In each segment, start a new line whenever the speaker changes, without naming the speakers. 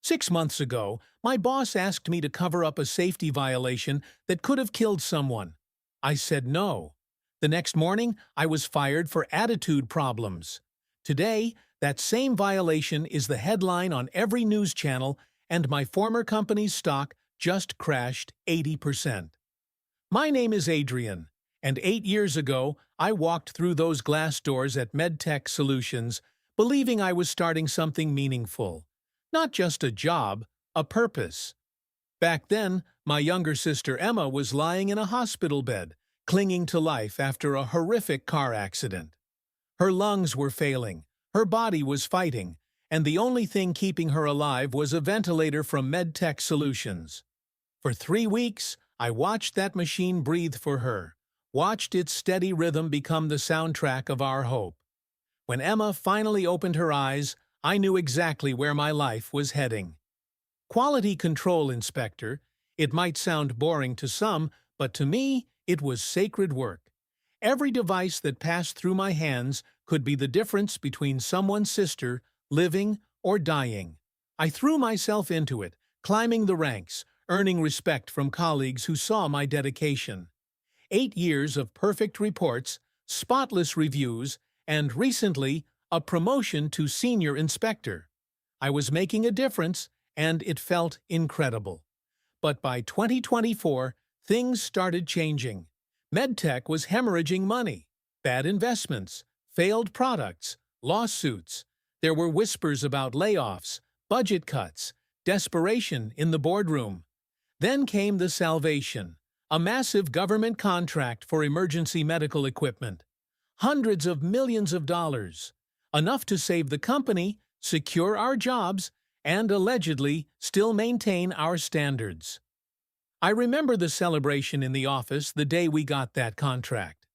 6 months ago, my boss asked me to cover up a safety violation that could have killed someone. I said no. The next morning, I was fired for attitude problems. Today, that same violation is the headline on every news channel, and my former company's stock just crashed 80%. My name is Adrian, and 8 years ago, I walked through those glass doors at MedTech Solutions, believing I was starting something meaningful. Not just a job, a purpose. Back then, my younger sister Emma was lying in a hospital bed, clinging to life after a horrific car accident. Her lungs were failing, her body was fighting, and the only thing keeping her alive was a ventilator from MedTech Solutions. For 3 weeks, I watched that machine breathe for her, watched its steady rhythm become the soundtrack of our hope. When Emma finally opened her eyes, I knew exactly where my life was heading. Quality control inspector. It might sound boring to some, but to me, it was sacred work. Every device that passed through my hands could be the difference between someone's sister living or dying. I threw myself into it, climbing the ranks, earning respect from colleagues who saw my dedication. 8 years of perfect reports, spotless reviews, and recently, a promotion to senior inspector. I was making a difference, and it felt incredible. But by 2024, things started changing. MedTech was hemorrhaging money, bad investments, failed products, lawsuits. There were whispers about layoffs, budget cuts, desperation in the boardroom. Then came the salvation, a massive government contract for emergency medical equipment. Hundreds of millions of dollars. Enough to save the company, secure our jobs, and allegedly still maintain our standards. I remember the celebration in the office the day we got that contract.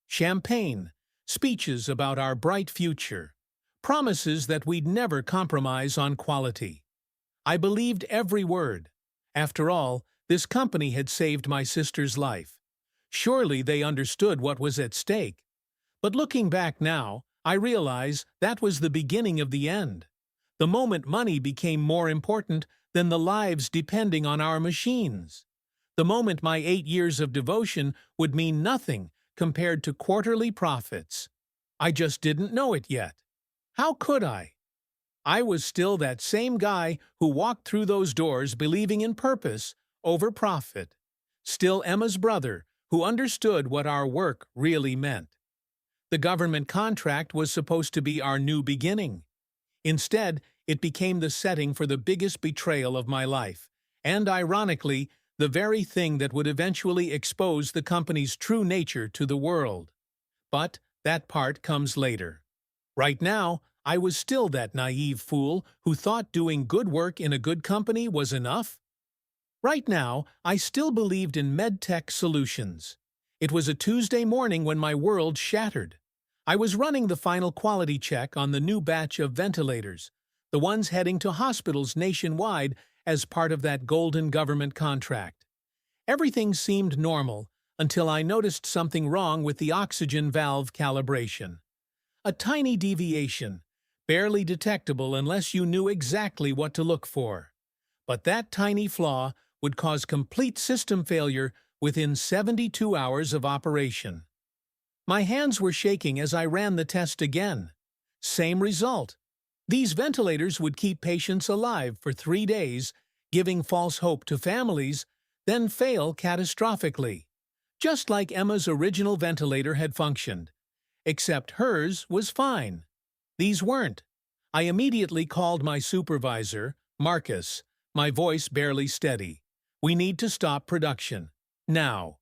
Champagne, speeches about our bright future, promises that we'd never compromise on quality. I believed every word. After all, this company had saved my sister's life. Surely they understood what was at stake. But looking back now, I realize that was the beginning of the end. The moment money became more important than the lives depending on our machines. The moment my 8 years of devotion would mean nothing compared to quarterly profits. I just didn't know it yet. How could I? I was still that same guy who walked through those doors believing in purpose over profit. Still Emma's brother who understood what our work really meant. The government contract was supposed to be our new beginning. Instead, it became the setting for the biggest betrayal of my life, and ironically, the very thing that would eventually expose the company's true nature to the world. But that part comes later. Right now, I was still that naive fool who thought doing good work in a good company was enough. Right now, I still believed in MedTech Solutions. It was a Tuesday morning when my world shattered. I was running the final quality check on the new batch of ventilators, the ones heading to hospitals nationwide as part of that golden government contract. Everything seemed normal until I noticed something wrong with the oxygen valve calibration. A tiny deviation, barely detectable unless you knew exactly what to look for. But that tiny flaw would cause complete system failure within 72 hours of operation. My hands were shaking as I ran the test again. Same result. These ventilators would keep patients alive for 3 days, giving false hope to families, then fail catastrophically. Just like Emma's original ventilator had functioned. Except hers was fine. These weren't. I immediately called my supervisor, Marcus, my voice barely steady. We need to stop production. Now.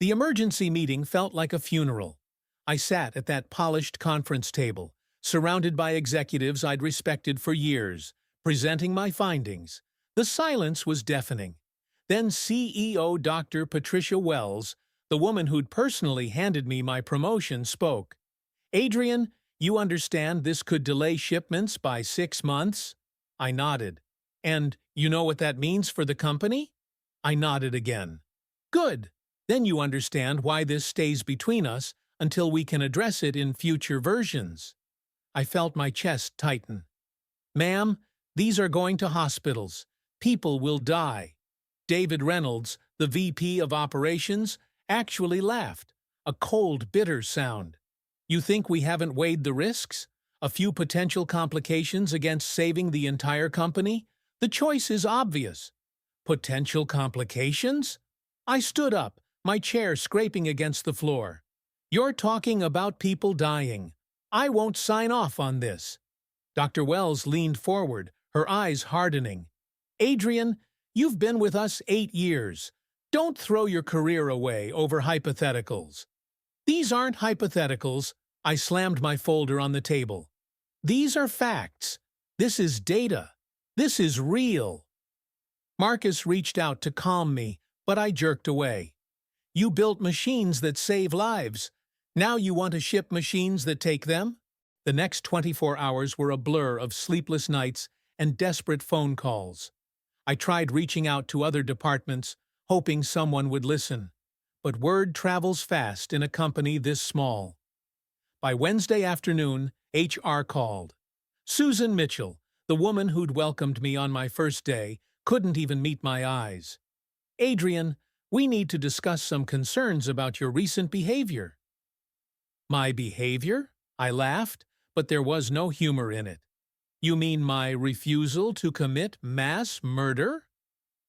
The emergency meeting felt like a funeral. I sat at that polished conference table, surrounded by executives I'd respected for years, presenting my findings. The silence was deafening. Then CEO Dr. Patricia Wells, the woman who'd personally handed me my promotion, spoke. "Adrian, you understand this could delay shipments by 6 months?" I nodded. "And you know what that means for the company?" I nodded again. "Good. Then you understand why this stays between us until we can address it in future versions." I felt my chest tighten. "Ma'am, These are going to hospitals. People will die. David Reynolds, the VP of Operations, actually laughed. A cold, bitter sound. You think we haven't weighed the risks? A few potential complications against saving the entire company? The choice is obvious. Potential complications? I stood up, my chair scraping against the floor. You're talking about people dying. I won't sign off on this. Dr. Wells leaned forward, her eyes hardening. Adrian, you've been with us 8 years. Don't throw your career away over hypotheticals. These aren't hypotheticals. I slammed my folder on the table. These are facts. This is data. This is real. Marcus reached out to calm me, but I jerked away. You built machines that save lives. Now you want to ship machines that take them? The next 24 hours were a blur of sleepless nights and desperate phone calls. I tried reaching out to other departments, hoping someone would listen. But word travels fast in a company this small. By Wednesday afternoon, HR called. Susan Mitchell, the woman who'd welcomed me on my first day, couldn't even meet my eyes. Adrian, we need to discuss some concerns about your recent behavior. My behavior? I laughed, but there was no humor in it. You mean my refusal to commit mass murder?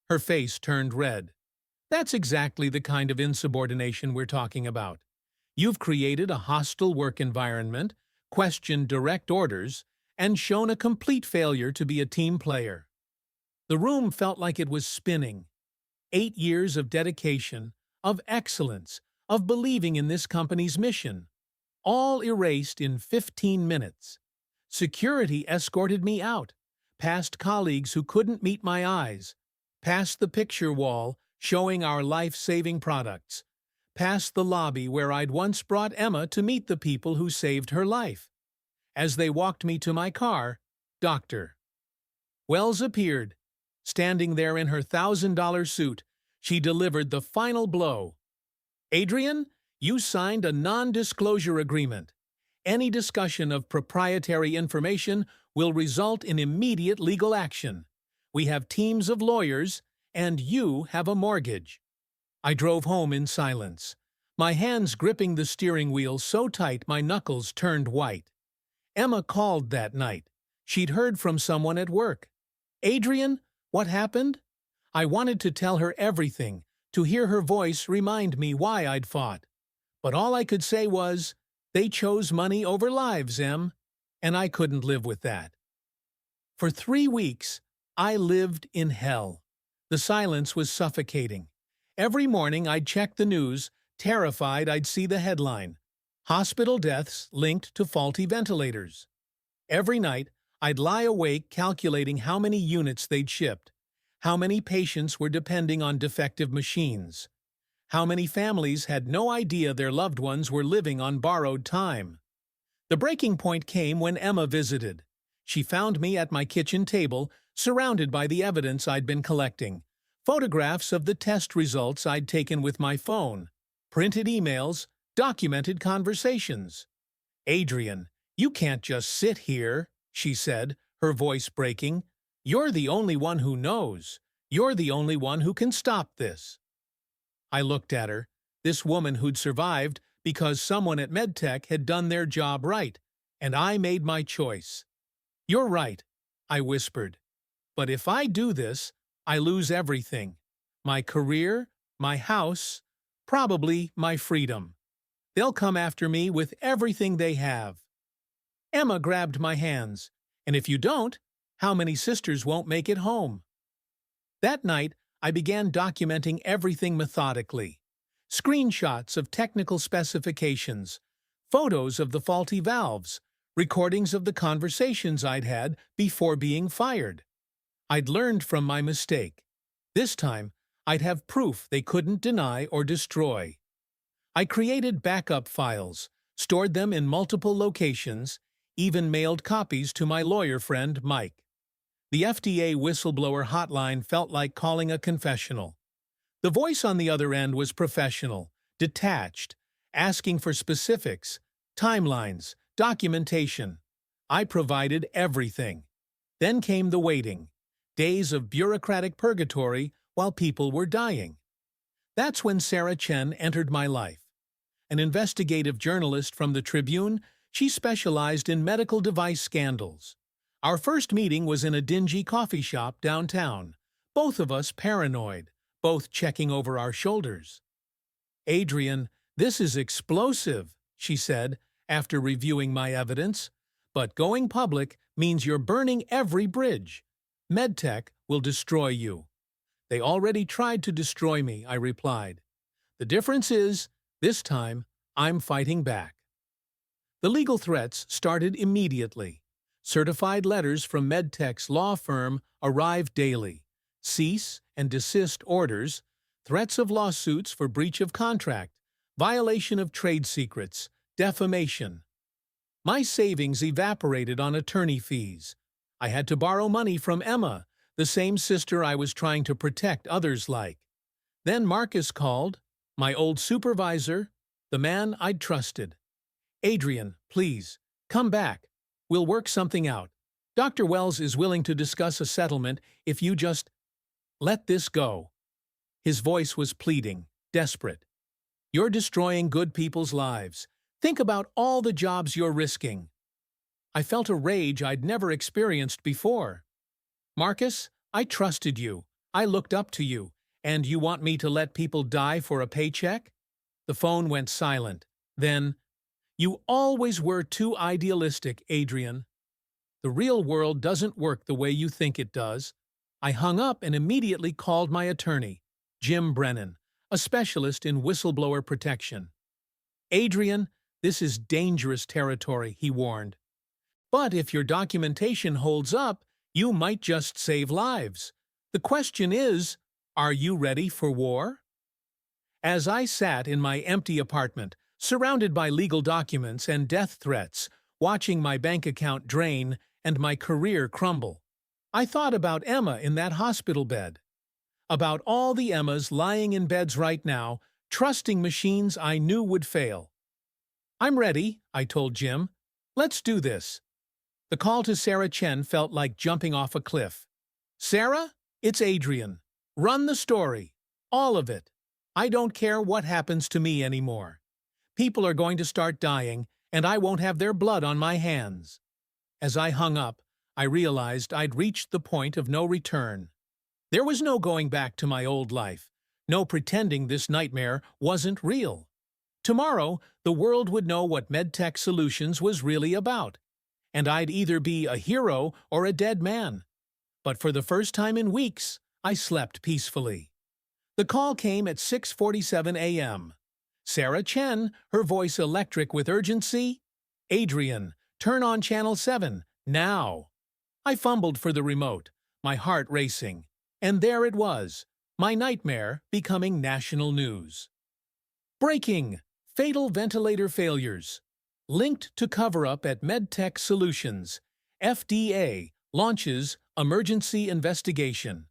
Her face turned red. That's exactly the kind of insubordination we're talking about. You've created a hostile work environment, questioned direct orders, and shown a complete failure to be a team player. The room felt like it was spinning. 8 years of dedication, of excellence, of believing in this company's mission, all erased in 15 minutes. Security escorted me out, past colleagues who couldn't meet my eyes, past the picture wall showing our life-saving products, past the lobby where I'd once brought Emma to meet the people who saved her life. As they walked me to my car, Dr. Wells appeared. Standing there in her $1,000 suit, she delivered the final blow. Adrian, you signed a non-disclosure agreement. Any discussion of proprietary information will result in immediate legal action. We have teams of lawyers, and you have a mortgage. I drove home in silence, my hands gripping the steering wheel so tight my knuckles turned white. Emma called that night. She'd heard from someone at work. Adrian, what happened? I wanted to tell her everything, to hear her voice remind me why I'd fought. But all I could say was, they chose money over lives, Em, and I couldn't live with that. For 3 weeks, I lived in hell. The silence was suffocating. Every morning I'd check the news, terrified I'd see the headline, "Hospital deaths linked to faulty ventilators." Every night, I'd lie awake calculating how many units they'd shipped, how many patients were depending on defective machines, how many families had no idea their loved ones were living on borrowed time. The breaking point came when Emma visited. She found me at my kitchen table, surrounded by the evidence I'd been collecting, photographs of the test results I'd taken with my phone, printed emails, documented conversations. Adrian, you can't just sit here, she said, her voice breaking. You're the only one who knows. You're the only one who can stop this. I looked at her, this woman who'd survived because someone at MedTech had done their job right, and I made my choice. You're right, I whispered. But if I do this, I lose everything. My career, my house, probably my freedom. They'll come after me with everything they have. Emma grabbed my hands. And if you don't, how many sisters won't make it home? That night, I began documenting everything methodically. Screenshots of technical specifications, photos of the faulty valves, recordings of the conversations I'd had before being fired. I'd learned from my mistake. This time, I'd have proof they couldn't deny or destroy. I created backup files, stored them in multiple locations, even mailed copies to my lawyer friend, Mike. The FDA whistleblower hotline felt like calling a confessional. The voice on the other end was professional, detached, asking for specifics, timelines, documentation. I provided everything. Then came the waiting. Days of bureaucratic purgatory while people were dying. That's when Sarah Chen entered my life. An investigative journalist from the Tribune, she specialized in medical device scandals. Our first meeting was in a dingy coffee shop downtown, both of us paranoid, both checking over our shoulders. "Adrian, this is explosive," she said, after reviewing my evidence. "But going public means you're burning every bridge. MedTech will destroy you." "They already tried to destroy me," I replied. "The difference is, this time, I'm fighting back." The legal threats started immediately. Certified letters from MedTech's law firm arrived daily. Cease and desist orders, threats of lawsuits for breach of contract, violation of trade secrets, defamation. My savings evaporated on attorney fees. I had to borrow money from Emma, the same sister I was trying to protect others like. Then Marcus called, my old supervisor, the man I'd trusted. "Adrian, please, come back. We'll work something out. Dr. Wells is willing to discuss a settlement if you just let this go." His voice was pleading, desperate. "You're destroying good people's lives. Think about all the jobs you're risking." I felt a rage I'd never experienced before. "Marcus, I trusted you. I looked up to you. And you want me to let people die for a paycheck?" The phone went silent. Then, "You always were too idealistic, Adrian. The real world doesn't work the way you think it does." I hung up and immediately called my attorney, Jim Brennan, a specialist in whistleblower protection. "Adrian, this is dangerous territory," he warned. "But if your documentation holds up, you might just save lives. The question is, are you ready for war?" As I sat in my empty apartment, surrounded by legal documents and death threats, watching my bank account drain and my career crumble, I thought about Emma in that hospital bed. About all the Emmas lying in beds right now, trusting machines I knew would fail. "I'm ready," I told Jim. "Let's do this." The call to Sarah Chen felt like jumping off a cliff. "Sarah, it's Adrian. Run the story. All of it. I don't care what happens to me anymore. People are going to start dying, and I won't have their blood on my hands." As I hung up, I realized I'd reached the point of no return. There was no going back to my old life, no pretending this nightmare wasn't real. Tomorrow, the world would know what MedTech Solutions was really about, and I'd either be a hero or a dead man. But for the first time in weeks, I slept peacefully. The call came at 6:47 a.m. Sarah Chen, her voice electric with urgency. "Adrian, turn on Channel 7, now." I fumbled for the remote, my heart racing. And there it was, my nightmare becoming national news. Breaking! Fatal ventilator failures. Linked to cover-up at MedTech Solutions. FDA launches emergency investigation.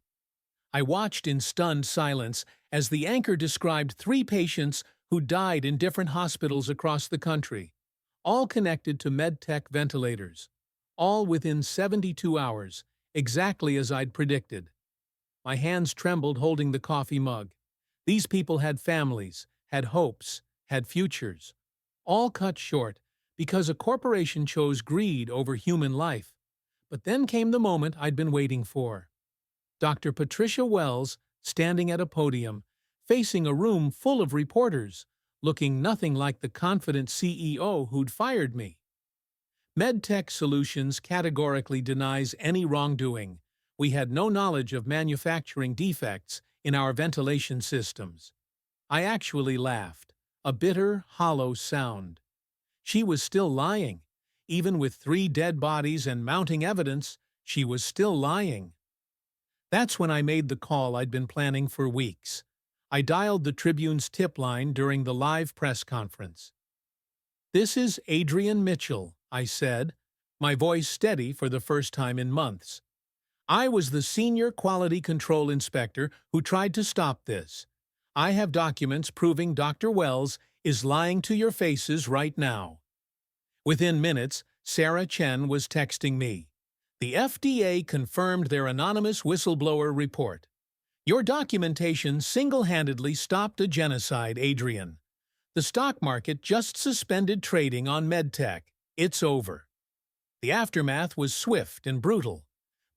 I watched in stunned silence as the anchor described 3 patients who died in different hospitals across the country, all connected to MedTech ventilators, all within 72 hours, exactly as I'd predicted. My hands trembled holding the coffee mug. These people had families, had hopes, had futures, all cut short because a corporation chose greed over human life. But then came the moment I'd been waiting for. Dr. Patricia Wells standing at a podium, facing a room full of reporters, looking nothing like the confident CEO who'd fired me. MedTech Solutions categorically denies any wrongdoing. We had no knowledge of manufacturing defects in our ventilation systems. I actually laughed, a bitter, hollow sound. She was still lying. Even with 3 dead bodies and mounting evidence, she was still lying. That's when I made the call I'd been planning for weeks. I dialed the Tribune's tip line during the live press conference. "This is Adrian Mitchell," I said, my voice steady for the first time in months. "I was the senior quality control inspector who tried to stop this. I have documents proving Dr. Wells is lying to your faces right now." Within minutes, Sarah Chen was texting me. The FDA confirmed their anonymous whistleblower report. Your documentation single-handedly stopped a genocide, Adrian. The stock market just suspended trading on medtech. It's over. The aftermath was swift and brutal.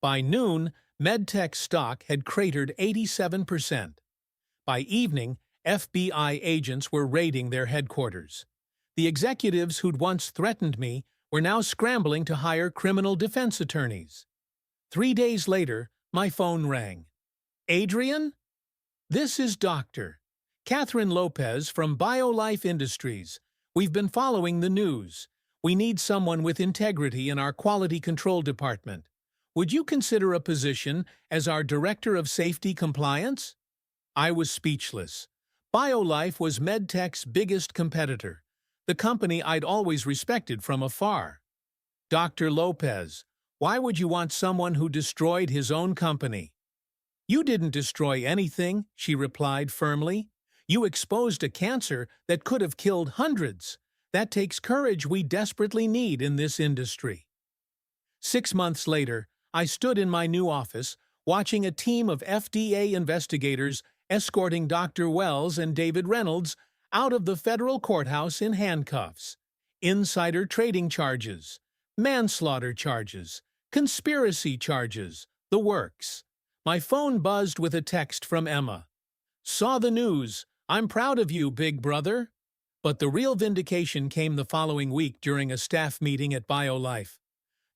By noon, medtech stock had cratered 87%. By evening, FBI agents were raiding their headquarters. The executives who'd once threatened me were now scrambling to hire criminal defense attorneys. 3 days later, my phone rang. Adrian? This is Dr. Catherine Lopez from BioLife Industries. We've been following the news. We need someone with integrity in our quality control department. Would you consider a position as our Director of Safety Compliance? I was speechless. BioLife was MedTech's biggest competitor, the company I'd always respected from afar. Dr. Lopez, why would you want someone who destroyed his own company? You didn't destroy anything, she replied firmly. You exposed a cancer that could have killed hundreds. That takes courage we desperately need in this industry. 6 months later, I stood in my new office, watching a team of FDA investigators escorting Dr. Wells and David Reynolds out of the federal courthouse in handcuffs. Insider trading charges, manslaughter charges, conspiracy charges, the works. My phone buzzed with a text from Emma. Saw the news. I'm proud of you, big brother. But the real vindication came the following week during a staff meeting at BioLife.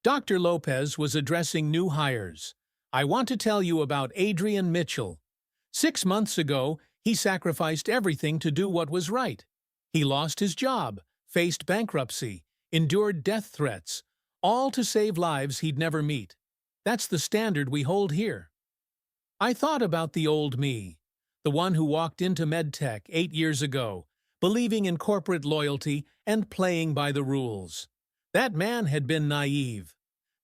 Dr. Lopez was addressing new hires. I want to tell you about Adrian Mitchell. 6 months ago, he sacrificed everything to do what was right. He lost his job, faced bankruptcy, endured death threats, all to save lives he'd never meet. That's the standard we hold here. I thought about the old me, the one who walked into MedTech 8 years ago, believing in corporate loyalty and playing by the rules. That man had been naive.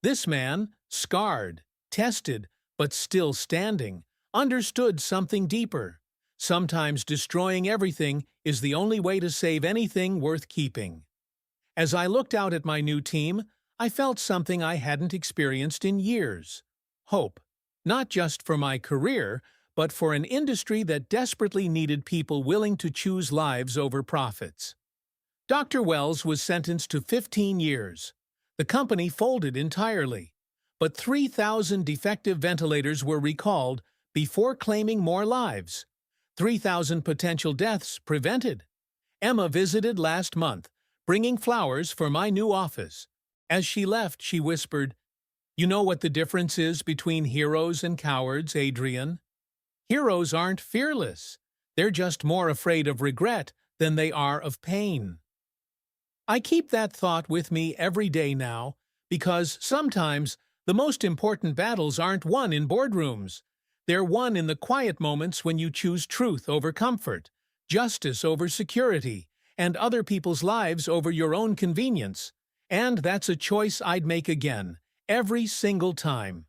This man, scarred, tested, but still standing, understood something deeper. Sometimes destroying everything is the only way to save anything worth keeping. As I looked out at my new team, I felt something I hadn't experienced in years. Hope. Not just for my career, but for an industry that desperately needed people willing to choose lives over profits. Dr. Wells was sentenced to 15 years. The company folded entirely. But 3,000 defective ventilators were recalled before claiming more lives. 3,000 potential deaths prevented. Emma visited last month, bringing flowers for my new office. As she left, she whispered, "You know what the difference is between heroes and cowards, Adrian? Heroes aren't fearless. They're just more afraid of regret than they are of pain." I keep that thought with me every day now, because sometimes the most important battles aren't won in boardrooms. They're won in the quiet moments when you choose truth over comfort, justice over security, and other people's lives over your own convenience. And that's a choice I'd make again, every single time.